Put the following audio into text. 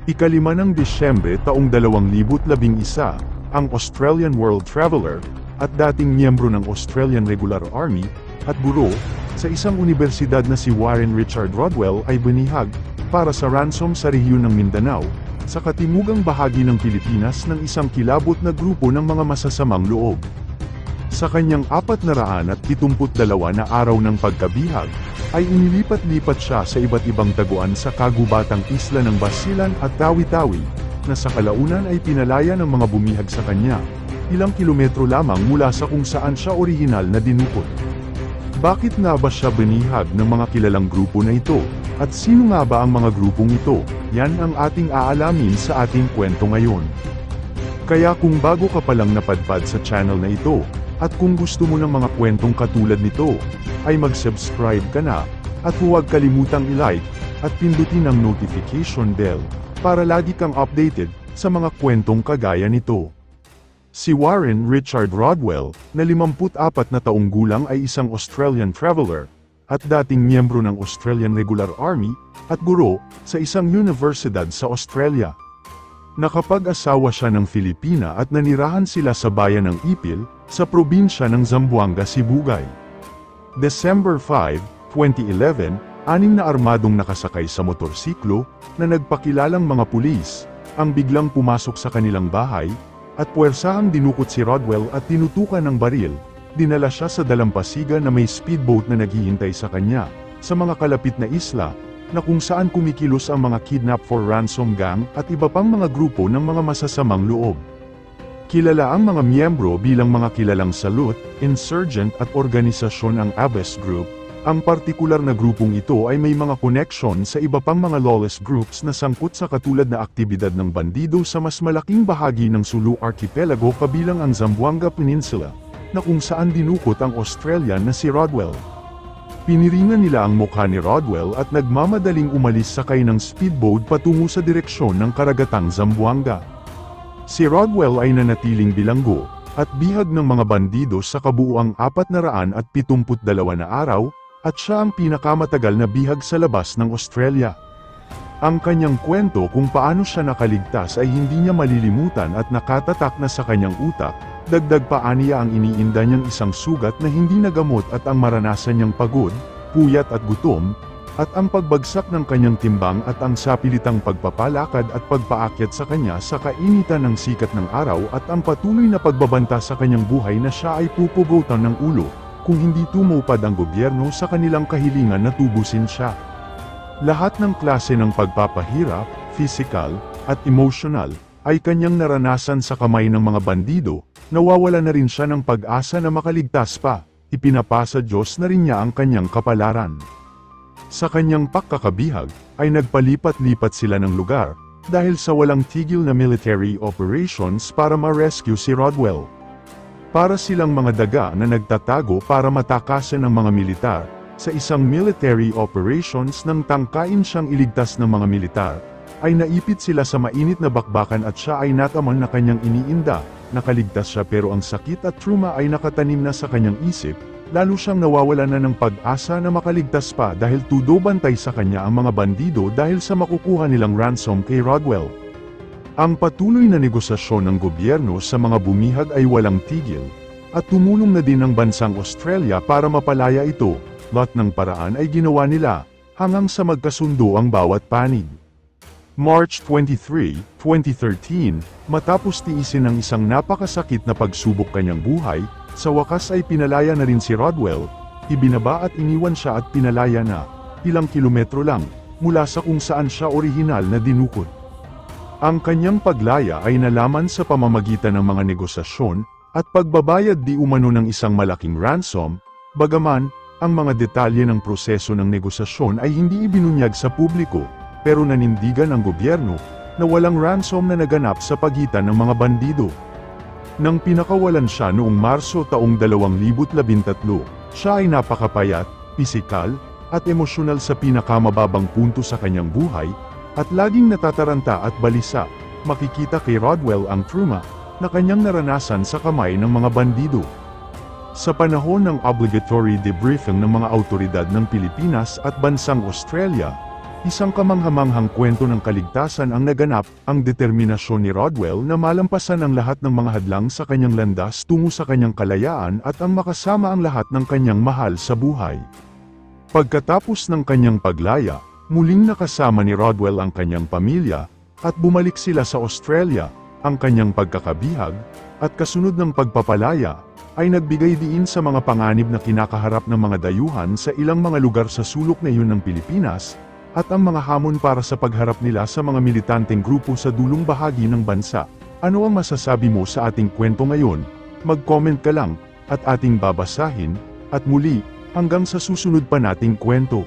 Ikalima ng Disyembre taong 2011, ang Australian World Traveller, at dating miyembro ng Australian Regular Army, at guro, sa isang universidad na si Warren Richard Rodwell ay binihag, para sa ransom sa rehiyon ng Mindanao, sa katimugang bahagi ng Pilipinas ng isang kilabot na grupo ng mga masasamang loob. Sa kanyang 472 na araw ng pagkabihag, ay inilipat-lipat siya sa iba't ibang taguan sa kagubatang isla ng Basilan at Tawi-Tawi, na sa kalaunan ay pinalaya ng mga bumihag sa kanya, ilang kilometro lamang mula sa kung saan siya orihinal na dinukot. Bakit nga ba siya binihag ng mga kilalang grupo na ito? At sino nga ba ang mga grupong ito? Yan ang ating aalamin sa ating kwento ngayon. Kaya kung bago ka palang napadpad sa channel na ito, at kung gusto mo ng mga kwentong katulad nito, ay mag-subscribe ka na, at huwag kalimutang i-like, at pindutin ang notification bell, para lagi kang updated, sa mga kwentong kagaya nito. Si Warren Richard Rodwell, na 54 na taong gulang ay isang Australian traveller, at dating miyembro ng Australian Regular Army, at guro, sa isang universidad sa Australia. Nakapag-asawa siya ng Filipina at nanirahan sila sa bayan ng Ipil, sa probinsya ng Zamboanga, Sibugay. December 5, 2011, 6 na armadong nakasakay sa motorsiklo, na nagpakilalang mga pulis, ang biglang pumasok sa kanilang bahay, at puwersahang dinukot si Rodwell at tinutukan ng baril. Dinala siya sa dalampasigan na may speedboat na naghihintay sa kanya, sa mga kalapit na isla, na kung saan kumikilos ang mga kidnap for ransom gang at iba pang mga grupo ng mga masasamang loob. Kilala ang mga miyembro bilang mga kilalang salute, insurgent at organisasyon ang Abbas Group. Ang partikular na grupong ito ay may mga koneksyon sa iba pang mga lawless groups na sangkot sa katulad na aktibidad ng bandido sa mas malaking bahagi ng Sulu Archipelago kabilang ang Zamboanga Peninsula, na kung saan dinukot ang Australian na si Rodwell. Piniringan nila ang mukha ni Rodwell at nagmamadaling umalis sakay ng speedboat patungo sa direksyon ng karagatang Zamboanga. Si Rodwell ay nanatiling bilanggo, at bihag ng mga bandido sa kabuuang 472 na araw, at siya ang pinakamatagal na bihag sa labas ng Australia. Ang kanyang kwento kung paano siya nakaligtas ay hindi niya malilimutan at nakatatak na sa kanyang utak, dagdag pa aniya ang iniinda niyang isang sugat na hindi nagamot at ang maranasan niyang pagod, puyat at gutom, at ang pagbagsak ng kanyang timbang at ang sapilitang pagpapalakad at pagpaakyat sa kanya sa kainitan ng sikat ng araw at ang patuloy na pagbabanta sa kanyang buhay na siya ay pupugutan ng ulo, kung hindi tumupad ang gobyerno sa kanilang kahilingan na tubusin siya. Lahat ng klase ng pagpapahirap, physical, at emotional, ay kanyang naranasan sa kamay ng mga bandido, nawawala na rin siya ng pag-asa na makaligtas pa, ipinapasa Diyos na rin niya ang kanyang kapalaran. Sa kanyang pagkakabihag, ay nagpalipat-lipat sila ng lugar, dahil sa walang tigil na military operations para ma-rescue si Rodwell. Para silang mga daga na nagtatago para matakasan ng mga militar, sa isang military operations nang tangkain siyang iligtas ng mga militar, ay naipit sila sa mainit na bakbakan at siya ay nataman na kanyang iniinda, nakaligtas siya pero ang sakit at trauma ay nakatanim na sa kanyang isip, lalo siyang nawawala na ng pag-asa na makaligtas pa dahil tudo bantay sa kanya ang mga bandido dahil sa makukuha nilang ransom kay Rodwell. Ang patuloy na negosasyon ng gobyerno sa mga bumihag ay walang tigil, at tumulong na din ang bansang Australia para mapalaya ito, lahat ng paraan ay ginawa nila, hanggang sa magkasundo ang bawat panig. March 23, 2013, matapos tiisin ang isang napakasakit na pagsubok kanyang buhay, sa wakas ay pinalaya na rin si Rodwell, ibinaba at iniwan siya at pinalaya na, ilang kilometro lang, mula sa kung saan siya orihinal na dinukot. Ang kanyang paglaya ay nalaman sa pamamagitan ng mga negosasyon, at pagbabayad di umano ng isang malaking ransom, bagaman, ang mga detalye ng proseso ng negosasyon ay hindi ibinunyag sa publiko, pero nanindigan ang gobyerno, na walang ransom na naganap sa pagitan ng mga bandido. Nang pinakawalan siya noong Marso taong 2013, siya ay napakapayat, pisikal, at emosyonal sa pinakamababang punto sa kanyang buhay, at laging natataranta at balisa. Makikita kay Rodwell ang trauma na kanyang naranasan sa kamay ng mga bandido. Sa panahon ng obligatory debriefing ng mga awtoridad ng Pilipinas at bansang Australia, Isang kamanghamanghang kwento ng kaligtasan ang naganap, ang determinasyon ni Rodwell na malampasan ang lahat ng mga hadlang sa kanyang landas tungo sa kanyang kalayaan at ang makasama ang lahat ng kanyang mahal sa buhay. Pagkatapos ng kanyang paglaya, muling nakasama ni Rodwell ang kanyang pamilya, at bumalik sila sa Australia. Ang kanyang pagkakabihag, at kasunod ng pagpapalaya, ay nagbigay diin sa mga panganib na kinakaharap ng mga dayuhan sa ilang mga lugar sa sulok na iyon ng Pilipinas, at ang mga hamon para sa pagharap nila sa mga militanteng grupo sa dulong bahagi ng bansa. Ano ang masasabi mo sa ating kwento ngayon? Mag-comment ka lang, at ating babasahin, at muli, hanggang sa susunod pa nating kwento.